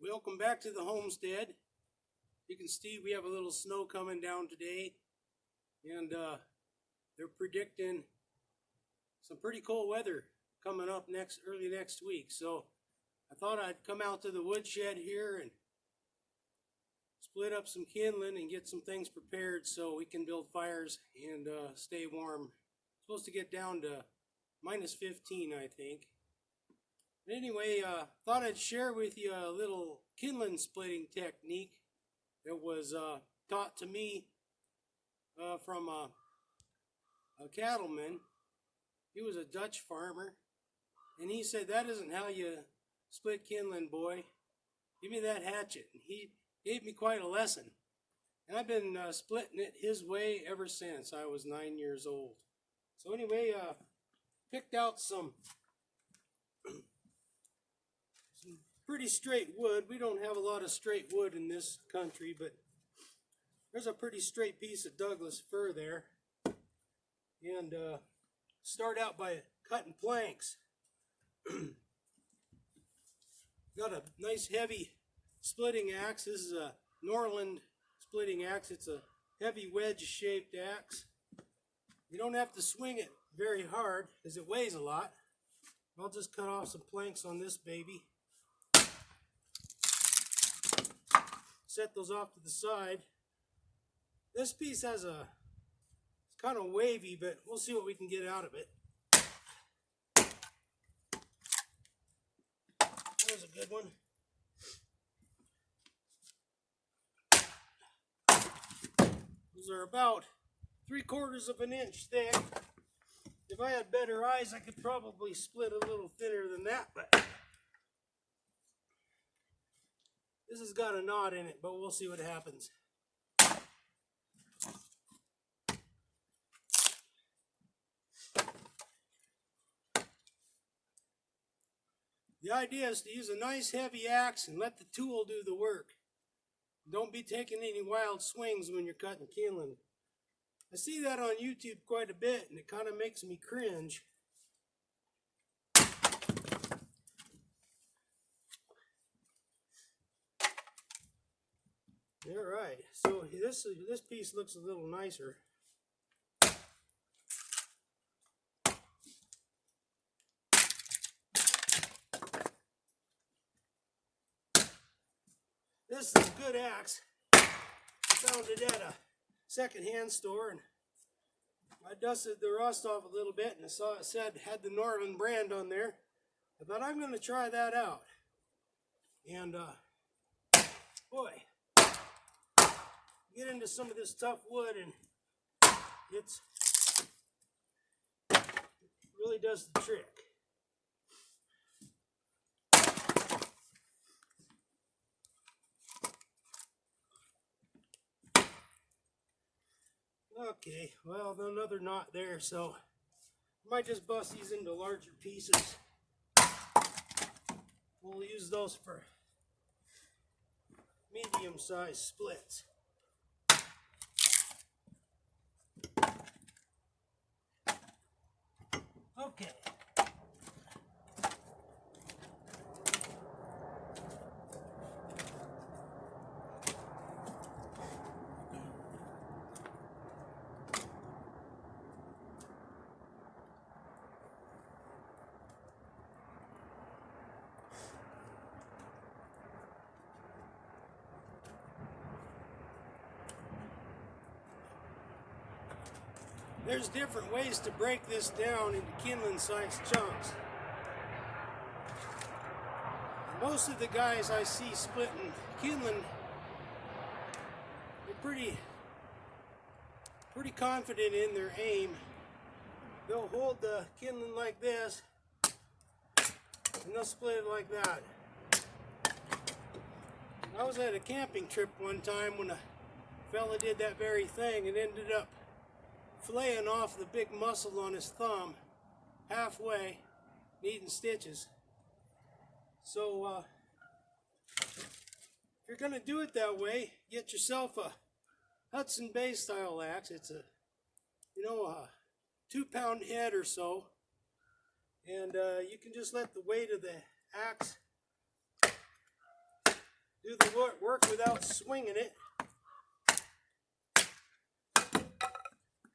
Welcome back to the homestead. You can see we have a little snow coming down today, and they're predicting some pretty cold weather coming up early next week. So I thought I'd come out to the woodshed here and split up some kindling and get some things prepared so we can build fires and stay warm. It's supposed to get down to minus 15, I think. But anyway, thought I'd share with you a little kindling splitting technique that was taught to me from a cattleman. He was a Dutch farmer, and he said, "That isn't how you split kindling, boy. Give me that hatchet." And he gave me quite a lesson, and I've been splitting it his way ever since I was 9 years old. So anyway, picked out some pretty straight wood. We don't have a lot of straight wood in this country, but there's a pretty straight piece of Douglas fir there. And start out by cutting planks. Got a nice heavy splitting axe. This is a Norland splitting axe. It's a heavy wedge-shaped axe. You don't have to swing it very hard because it weighs a lot. I'll just cut off some planks on this baby. Set those off to the side. This piece has it's kind of wavy, but we'll see what we can get out of it. There's a good one. Those are about 3/4 of an inch thick. If I had better eyes, I could probably split a little thinner than that, but this has got a knot in it, but we'll see what happens. The idea is to use a nice heavy axe and let the tool do the work. Don't be taking any wild swings when you're cutting kindling. I see that on YouTube quite a bit, and it kind of makes me cringe. All right, so this piece looks a little nicer. This is a good axe. I found it at a secondhand store, and I dusted the rust off a little bit, and I saw it had the Norland brand on there. I thought, I'm going to try that out. And boy, get into some of this tough wood, and it really does the trick. Okay, well, another knot there, so I might just bust these into larger pieces. We'll use those for medium-sized splits. Okay. There's different ways to break this down into kindling-sized chunks. Most of the guys I see splitting kindling, they're pretty confident in their aim. They'll hold the kindling like this, and they'll split it like that. I was at a camping trip one time when a fella did that very thing and ended up flaying off the big muscle on his thumb halfway, needing stitches. So if you're going to do it that way, get yourself a Hudson Bay style axe. It's a 2-pound head or so, and you can just let the weight of the axe do the work without swinging it.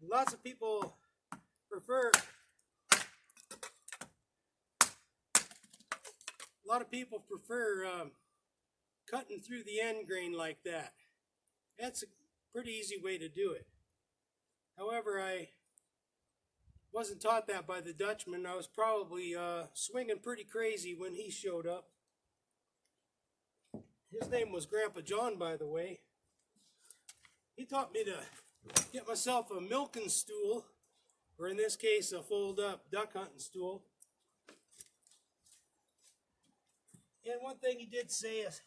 Lots of people prefer cutting through the end grain like that. That's a pretty easy way to do it. However, I wasn't taught that by the Dutchman. I was probably swinging pretty crazy when he showed up. His name was Grandpa John, by the way. He taught me to get myself a milking stool, or in this case, a fold-up duck hunting stool. And one thing he did say is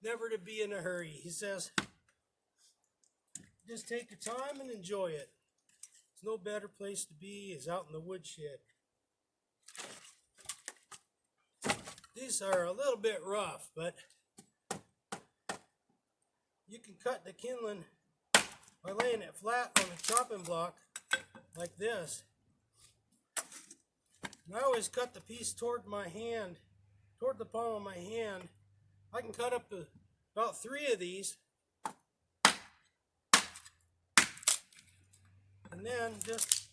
never to be in a hurry. He says, just take your time and enjoy it. There's no better place to be is out in the woodshed. These are a little bit rough, but you can cut the kindling by laying it flat on a chopping block like this. And I always cut the piece toward my hand, toward the palm of my hand. I can cut up to about 3 of these. And then just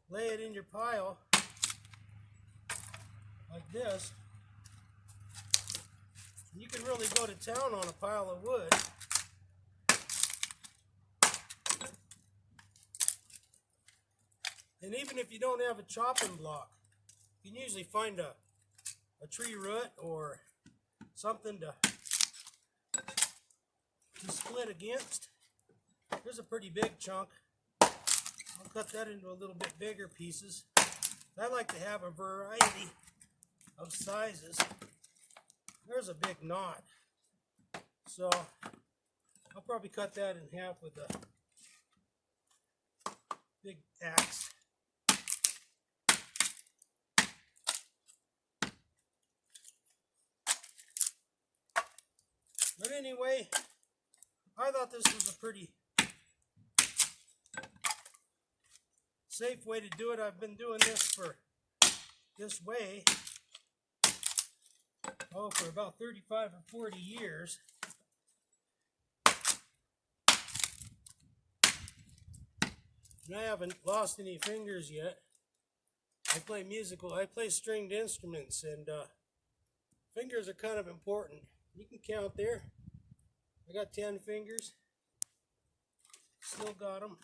lay it in your pile like this. You can really go to town on a pile of wood. And even if you don't have a chopping block, you can usually find a tree root or something to split against. There's a pretty big chunk. I'll cut that into a little bit bigger pieces. I like to have a variety of sizes. There's a big knot. So I'll probably cut that in half with a big axe. But anyway, I thought this was a pretty safe way to do it. I've been doing this this way for about 35 or 40 years. And I haven't lost any fingers yet. I play stringed instruments, and fingers are kind of important. You can count there. I got 10 fingers. Still got them.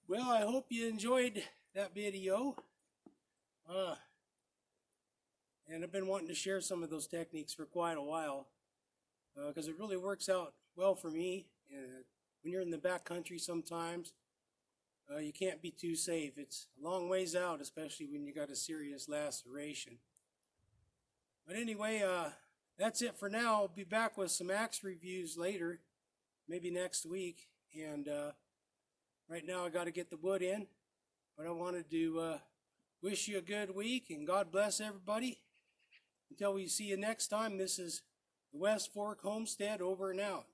Well, I hope you enjoyed that video. And I've been wanting to share some of those techniques for quite a while because it really works out well for me. When you're in the back country sometimes, you can't be too safe. It's a long ways out, especially when you got a serious laceration. But anyway, that's it for now. I'll be back with some axe reviews later, maybe next week. And right now I got to get the wood in, but I wanted to wish you a good week and God bless everybody. Until we see you next time, this is the West Fork Homestead over and out.